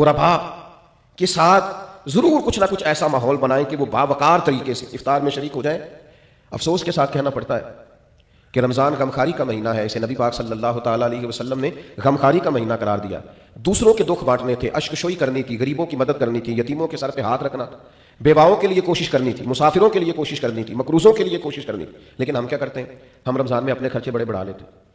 غربا کے ساتھ ضرور کچھ نہ کچھ ایسا ماحول بنائیں کہ وہ باوقار طریقے سے افطار میں شریک ہو جائیں۔ افسوس کے ساتھ کہنا پڑتا ہے کہ رمضان غمخواری کا مہینہ ہے، اسے نبی پاک صلی اللہ تعالیٰ علیہ وسلم نے غمخواری کا مہینہ قرار دیا۔ دوسروں کے دکھ بانٹنے تھے، اشکشوئی کرنی تھی، غریبوں کی مدد کرنی تھی، یتیموں کے سر پہ ہاتھ رکھنا، بیواؤں کے لیے کوشش کرنی تھی، مسافروں کے لیے کوشش کرنی تھی، مقروضوں کے لیے کوشش کرنی تھی۔ لیکن ہم کیا کرتے ہیں؟ ہم رمضان میں اپنے خرچے بڑے بڑھا لیتے ہیں۔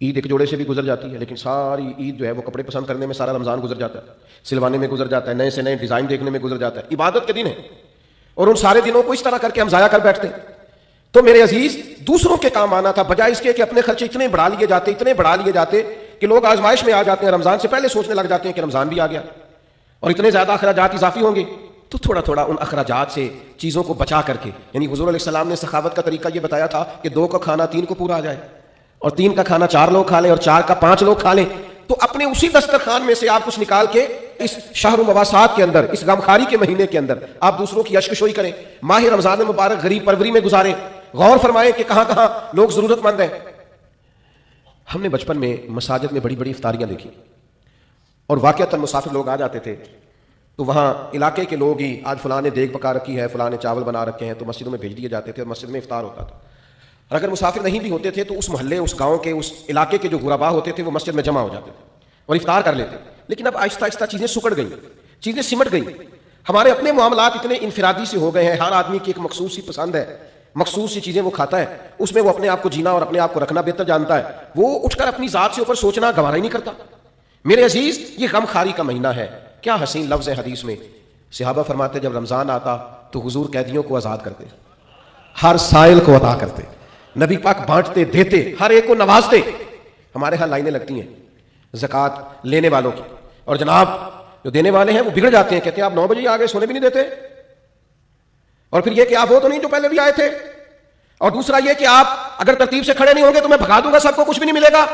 عید ایک جوڑے سے بھی گزر جاتی ہے، لیکن ساری عید جو ہے وہ کپڑے پسند کرنے میں سارا رمضان گزر جاتا ہے، سلوانے میں گزر جاتا ہے، نئے سے نئے ڈیزائن دیکھنے میں گزر جاتا ہے۔ عبادت کے دن ہے اور ان سارے دنوں کو اس طرح کر کے ہم ضائع کر بیٹھتے ہیں۔ تو میرے عزیز، دوسروں کے کام آنا تھا، بجائے اس کے کہ اپنے خرچے اتنے بڑھا لیے جاتے کہ لوگ آزمائش میں آ جاتے ہیں، رمضان سے پہلے سوچنے لگ جاتے ہیں کہ رمضان بھی آ گیا اور اتنے زیادہ اخراجات اضافی ہوں گے، تو تھوڑا تھوڑا ان اخراجات سے چیزوں کو بچا کر کے، یعنی حضور علیہ السلام نے سخاوت کا طریقہ یہ بتایا تھا کہ 2 کا کھانا 3 کو پورا آ جائے، اور 3 کا کھانا 4 لوگ کھا لیں، اور 4 کا 5 لوگ کھا لیں۔ تو اپنے اسی دسترخوان میں سے آپ کچھ نکال کے اس شہر مواسات کے اندر، اس غمخواری کے مہینے کے اندر آپ دوسروں کی اشکشوئی کریں، ماہ رمضان مبارک غریب پروری میں گزاریں، غور فرمائیں کہ کہاں کہاں لوگ ضرورت مند ہیں۔ ہم نے بچپن میں مساجد میں بڑی بڑی افطاریاں دیکھی، اور واقعتاً مسافر لوگ آ جاتے تھے تو وہاں علاقے کے لوگ ہی، آج فلاں نے دیگ پکا رکھی ہے، فلاں نے چاول بنا رکھے ہیں، تو مسجدوں میں بھیج دیے جاتے تھے اور مسجد میں افطار ہوتا تھا۔ اور اگر مسافر نہیں بھی ہوتے تھے تو اس محلے، اس گاؤں کے، اس علاقے کے جو غربا ہوتے تھے وہ مسجد میں جمع ہو جاتے تھے اور افطار کر لیتے۔ لیکن اب آہستہ آہستہ چیزیں سکڑ گئیں، چیزیں سمٹ گئیں، ہمارے اپنے معاملات اتنے انفرادی سے ہو گئے ہیں، ہر آدمی کی ایک مخصوص سی پسند ہے، مخصوص سی چیزیں وہ کھاتا ہے، اس میں وہ اپنے آپ کو جینا اور اپنے آپ کو رکھنا بہتر جانتا ہے، وہ اٹھ کر اپنی ذات سے اوپر سوچنا گوارا ہی نہیں کرتا۔ میرے عزیز، یہ غمخواری کا مہینہ ہے۔ کیا حسین لفظ ہے حدیث میں، صحابہ فرماتے جب رمضان آتا تو حضور قیدیوں کو آزاد کرتے، ہر سائل کو عطا کرتے، نبی پاک بانٹتے، دیتے، ہر ایک کو نوازتے۔ ہمارے ہاں لائنیں لگتی ہیں زکوٰۃ لینے والوں کی، اور جناب جو دینے والے ہیں وہ بگڑ جاتے ہیں، کہتے ہیں آپ 9 بجے ہی آ گئے، سونے بھی نہیں دیتے، اور پھر یہ کہ آپ وہ تو نہیں جو پہلے بھی آئے تھے، اور دوسرا یہ کہ آپ اگر ترتیب سے کھڑے نہیں ہوں گے تو میں بھگا دوں گا سب کو، کچھ بھی نہیں ملے گا۔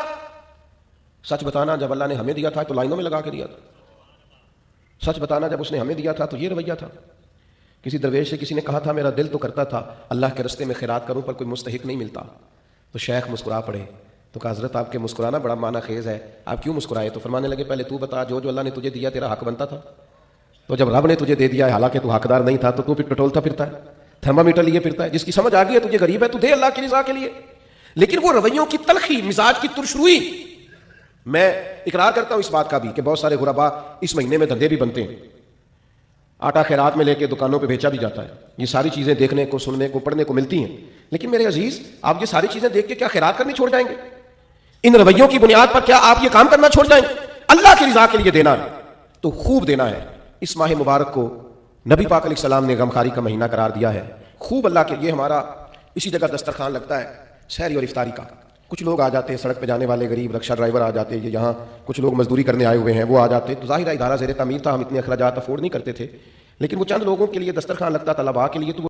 سچ بتانا، جب اللہ نے ہمیں دیا تھا تو لائنوں میں لگا کے دیا تھا۔ سچ بتانا، جب اس نے ہمیں دیا تھا تو یہ رویہ تھا۔ کسی درویش سے کسی نے کہا تھا میرا دل تو کرتا تھا اللہ کے رستے میں خیرات کروں پر کوئی مستحق نہیں ملتا، تو شیخ مسکرا پڑے، تو کہا حضرت آپ کے مسکرانا بڑا معنی خیز ہے، آپ کیوں مسکرائے؟ تو فرمانے لگے پہلے تو بتا، جو اللہ نے تجھے دیا تیرا حق بنتا تھا، تو جب رب نے تجھے دے دیا ہے حالانکہ تو حقدار نہیں تھا، تو پھر ٹٹولتا پھرتا ہے، تھرمامیٹر لیے پھرتا ہے۔ جس کی سمجھ آ گئی ہے تجھے غریب ہے تو دے اللہ کی رضا کے لیے۔ لیکن وہ رویوں کی تلخی، مزاج کی ترشروئی، میں اقرار کرتا ہوں اس بات کا بھی کہ بہت سارے غربا اس مہینے میں دھندے بھی بنتے ہیں، آٹا خیرات میں لے کے دکانوں پہ بیچا بھی جاتا ہے، یہ ساری چیزیں دیکھنے کو، سننے کو، پڑھنے کو ملتی ہیں۔ لیکن میرے عزیز، آپ یہ ساری چیزیں دیکھ کے کیا خیرات کرنی چھوڑ جائیں گے؟ ان رویوں کی بنیاد پر کیا آپ یہ کام کرنا چھوڑ جائیں گے؟ اللہ کی رضا کے لیے دینا ہے تو خوب دینا ہے۔ اس ماہ مبارک کو نبی پاک علیہ السلام نے غمخواری کا مہینہ قرار دیا ہے، خوب اللہ کے لیے۔ ہمارا اسی جگہ دسترخوان لگتا ہے سحری اور افطاری کا، کچھ لوگ آ جاتے ہیں، سڑک پہ جانے والے غریب رکشہ ڈرائیور آ جاتے ہیں، یہاں کچھ لوگ مزدوری کرنے آئے ہوئے ہیں وہ آ جاتے، تو ظاہر ہے ادارہ زیر تعمیر تھا، ہم اتنے اخراجات افورڈ نہیں کرتے تھے، لیکن وہ چند لوگوں کے لیے دسترخوان لگتا طلباء کے لیے، تو